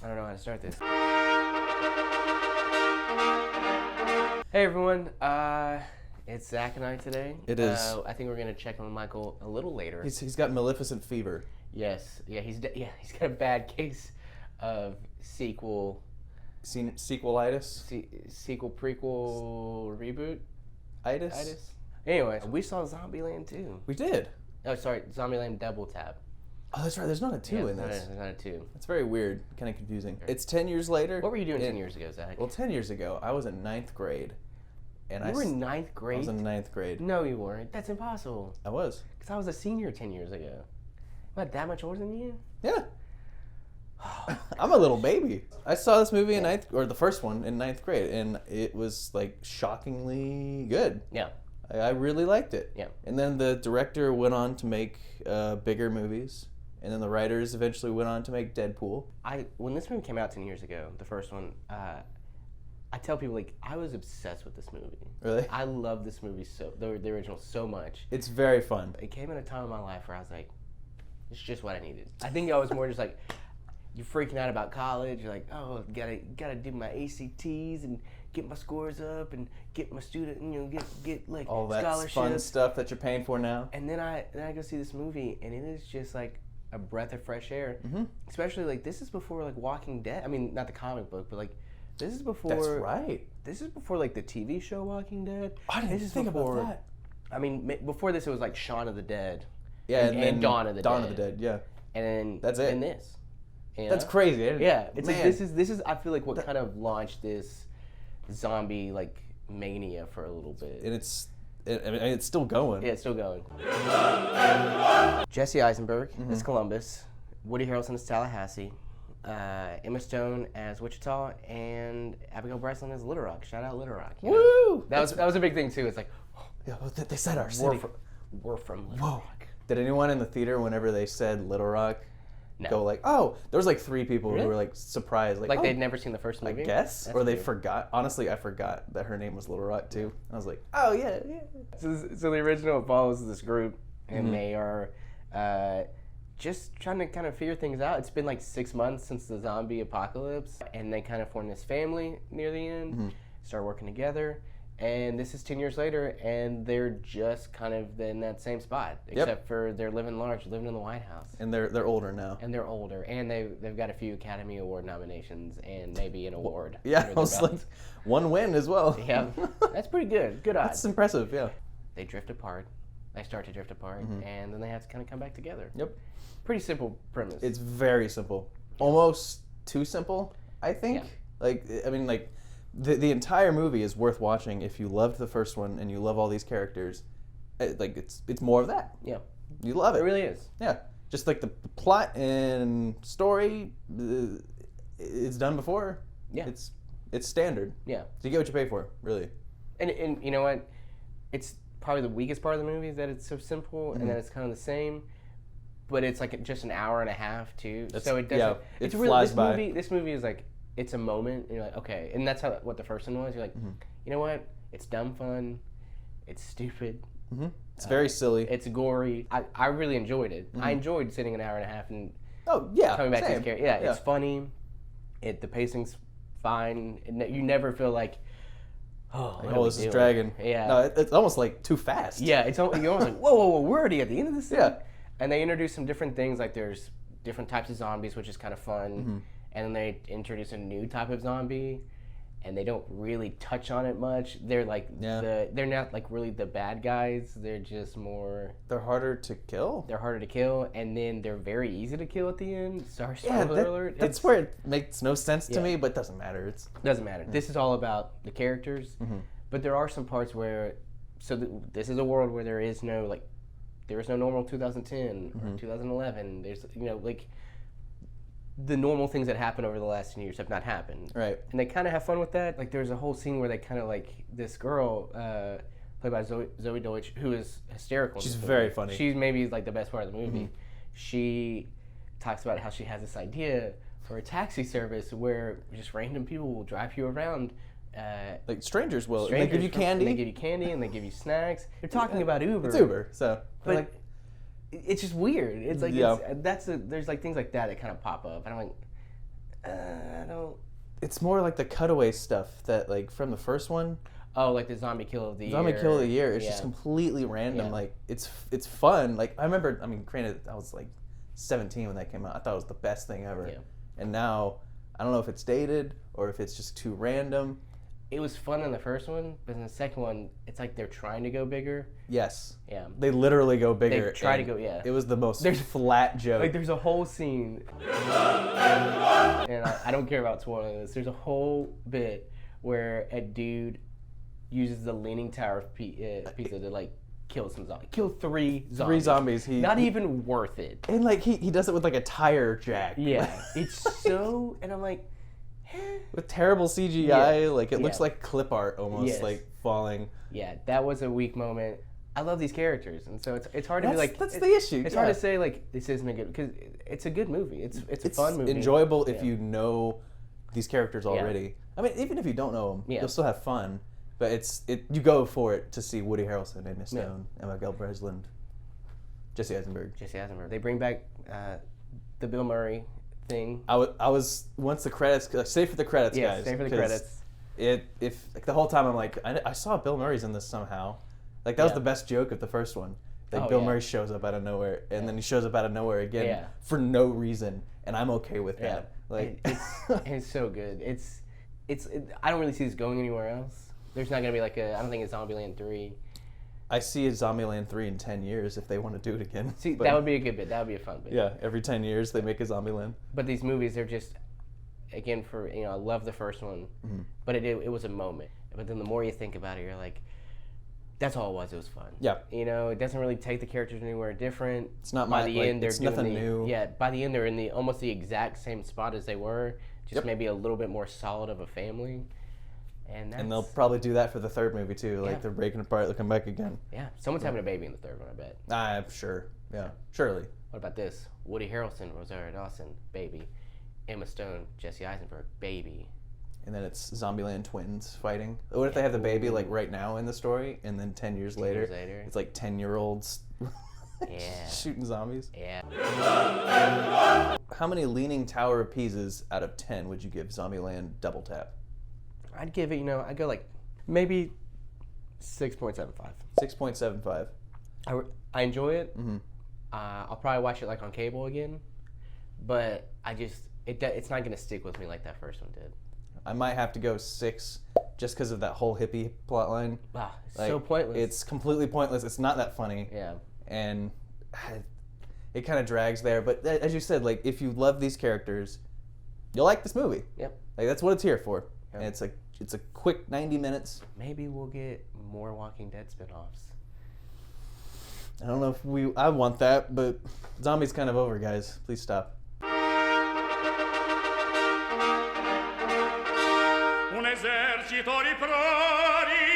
I don't know how to start this. Hey everyone, it's Zach and I today. It is. I think we're gonna check on Michael a little later. He's got Maleficent fever. Yes, yeah, he's got a bad case of sequelitis, sequel prequel reboot. Itis. Anyway, we saw Zombieland 2. We did. Oh, sorry, Zombieland Double Tap. Oh, that's right. There's not a 2 in this. There's not a 2. It's very weird, kind of confusing. It's 10 years later. What were you doing 10 years ago, Zach? Well, 10 years ago, I was in 9th grade. And you were in 9th grade? I was in 9th grade. No, you weren't. That's impossible. I was. Because I was a senior 10 years ago. I'm not that much older than you? Yeah. I'm a little baby. I saw this movie in the first one in 9th grade, and it was like shockingly good. Yeah. I really liked it. Yeah. And then the director went on to make bigger movies, and then the writers eventually went on to make Deadpool. When this movie came out 10 years ago, the first one, I tell people, like, I was obsessed with this movie. Really? I love this movie, the original, so much. It's very fun. It came at a time in my life where I was like, it's just what I needed. I think I was more just like, you're freaking out about college. You're like, oh, gotta do my ACTs and get my scores up and get my student, get like all that scholarships. Fun stuff that you're paying for now. And then I go see this movie, and it is just like a breath of fresh air. Mm-hmm. Especially like this is before like Walking Dead. I mean, not the comic book, but like this is before. That's right. This is before like the TV show Walking Dead. I didn't think about that. I mean, before this, it was like Shaun of the Dead. Yeah, and then Dawn of the Dead. Dawn of the Dead, yeah. And then that's it. And this. You know? That's crazy. Yeah, it's like, this is I feel like what kind of launched this zombie like mania for a little bit. And it's still going. Yeah, it's still going. Jesse Eisenberg is Columbus. Woody Harrelson is Tallahassee. Emma Stone as Wichita, and Abigail Breslin as Little Rock. Shout out Little Rock. Woo! That was a big thing too. It's like, yeah, they said our city. We're from Little Rock. Did anyone in the theater, whenever they said Little Rock, go like, oh, there was like 3 people who were like surprised, like they'd never seen the first movie. I guess, or they forgot. Honestly, I forgot that her name was Little Rock too. I was like, oh yeah. So the original follows this group, and they are just trying to kind of figure things out. It's been like 6 months since the zombie apocalypse, and they kind of form this family near the end, start working together. And this is 10 years later, and they're just kind of in that same spot, except for they're living large, living in the White House. And they're older now. And they're older, and they've got a few Academy Award nominations and maybe an award. Yeah, I was like, 1 win as well. Yeah, that's pretty good. Good odds. That's impressive, yeah. They drift apart. They start to drift apart, and then they have to kind of come back together. Yep. Pretty simple premise. It's very simple. Almost too simple, I think. Yeah. Like, I mean, like, the entire movie is worth watching if you loved the first one and you love all these characters. Like, it's more of that. Yeah. You love it. It really is. Yeah. Just like the plot and story, it's done before. Yeah. It's standard. Yeah. So you get what you pay for, really. And you know what? It's probably the weakest part of the movie is that it's so simple and that it's kind of the same. But it's like just an hour and a half too. So it doesn't. Yeah, it really, flies by. This movie is like, it's a moment, and you're like, okay. And that's what the first one was. You're like, you know what? It's dumb fun. It's stupid. It's very silly. It's gory. I really enjoyed it. I enjoyed sitting an hour and a half and coming back to this character. Yeah, it's funny. The pacing's fine. You never feel like, this is dragging. Yeah. No, it's almost like too fast. Yeah, you're almost like, whoa, we're already at the end of this thing? Yeah. And they introduce some different things, like there's different types of zombies, which is kind of fun. And then they introduce a new type of zombie, and they don't really touch on it much. They're like they're not like really the bad guys. They're just more. They're harder to kill. They're harder to kill, and then they're very easy to kill at the end. Sorry, spoiler alert. That's where it makes no sense to me, but it doesn't matter. Doesn't matter. This is all about the characters, but there are some parts where, this is a world where there is no normal 2010 or 2011. There's like. The normal things that happen over the last 10 years have not happened. Right. And they kind of have fun with that. Like, there's a whole scene where they kind of, like, this girl, played by Zoe Deutch, who is hysterical. She's very funny. She's maybe, like, the best part of the movie. She talks about how she has this idea for a taxi service where just random people will drive you around. Like, strangers will. They give you candy. They give you candy, and they give you snacks. They're talking about Uber. It's Uber, so. But like, it's just weird. It's like there's like things like that kind of pop up, and I'm like, I don't. It's more like the cutaway stuff that like from the first one. Oh, like the Zombie Kill of the Year. Zombie Kill of the Year. It's Yeah. just completely random. Yeah. Like it's fun. Like I remember. I mean, granted, I was like 17 when that came out. I thought it was the best thing ever. Yeah. And now I don't know if it's dated or if it's just too random. It was fun in the first one, but in the second one, it's like they're trying to go bigger. Yes. Yeah. They literally go bigger. They try to and go. Yeah. It was the most There's- flat joke. Like there's a whole scene, and I don't care about spoiling this. There's a whole bit where a dude uses the Leaning Tower of pizza to like kill some zombies. Kill 3 zombies. 3 zombies. Not even worth it. And like he does it with like a tire jack. Yeah, it's so, and I'm like, With terrible CGI, Yeah. like it looks Yeah. like clip art almost, Yes. like falling. yeah, that was a weak moment. I love these characters, and so it's hard to be like. That's the issue. It's hard to say like this isn't a good because it's a good movie. It's a It's fun movie. enjoyable if Yeah. you know these characters already. I mean, even if you don't know them, Yeah. you'll still have fun. But you go for it to see Woody Harrelson, Emma Stone, Emma Breslin, Jesse Eisenberg. Jesse Eisenberg. They bring back the Bill Murray thing. I was once the credits, stay for the credits, Yeah, guys. stay for the 'cause credits. If like the whole time I'm like, I saw Bill Murray's in this somehow. Like that was Yeah. the best joke of the first one. Like Oh, Bill yeah. Murray shows up out of nowhere, and then he shows up out of nowhere again Yeah. for no reason, and I'm okay with Yeah, that. Like it's so good. I don't really see this going anywhere else. There's not gonna be like I don't think it's Zombieland 3. I see a Zombieland 3 in 10 years if they want to do it again. See, But, that would be a good bit. That would be a fun bit. yeah, every 10 years they make a Zombieland. But these movies, they're just, again, for I love the first one, Mm-hmm. but it was a moment. But then the more you think about it, you're like, that's all it was. It was fun. Yeah. It doesn't really take the characters anywhere different. It's not by my- the like, end. They're it's doing nothing new. Yeah. By the end, they're in almost the exact same spot as they were, just Yep. maybe a little bit more solid of a family. And they'll probably do that for the third movie too. Like Yeah. they're breaking apart, they'll come back again. yeah, someone's having a baby in the third one, I bet. I'm sure. Yeah, surely. What about this? Woody Harrelson, Rosario Dawson, baby. Emma Stone, Jesse Eisenberg, baby. And then it's Zombieland twins fighting. What if they have the baby like right now in the story, and then 10 years later, years later. it's like 10-year-olds Yeah. shooting zombies? Yeah. How many Leaning Tower of Pisas out of 10 would you give Zombieland Double Tap? I'd give it, I'd go like maybe 6.75. 6.75. I enjoy it. Mm-hmm. I'll probably watch it like on cable again, but it's not gonna stick with me like that first one did. I might have to go 6 just because of that whole hippie plotline. Wow, it's Like, so pointless. It's completely pointless. It's not that funny. Yeah. And it kind of drags there. But as you said, like if you love these characters, you'll like this movie. Yep. Like that's what it's here for. Yep. And it's a quick 90 minutes. Maybe we'll get more Walking Dead spinoffs. I don't know if I want that, but zombies kind of over, guys. Please stop. Un esercito di prodi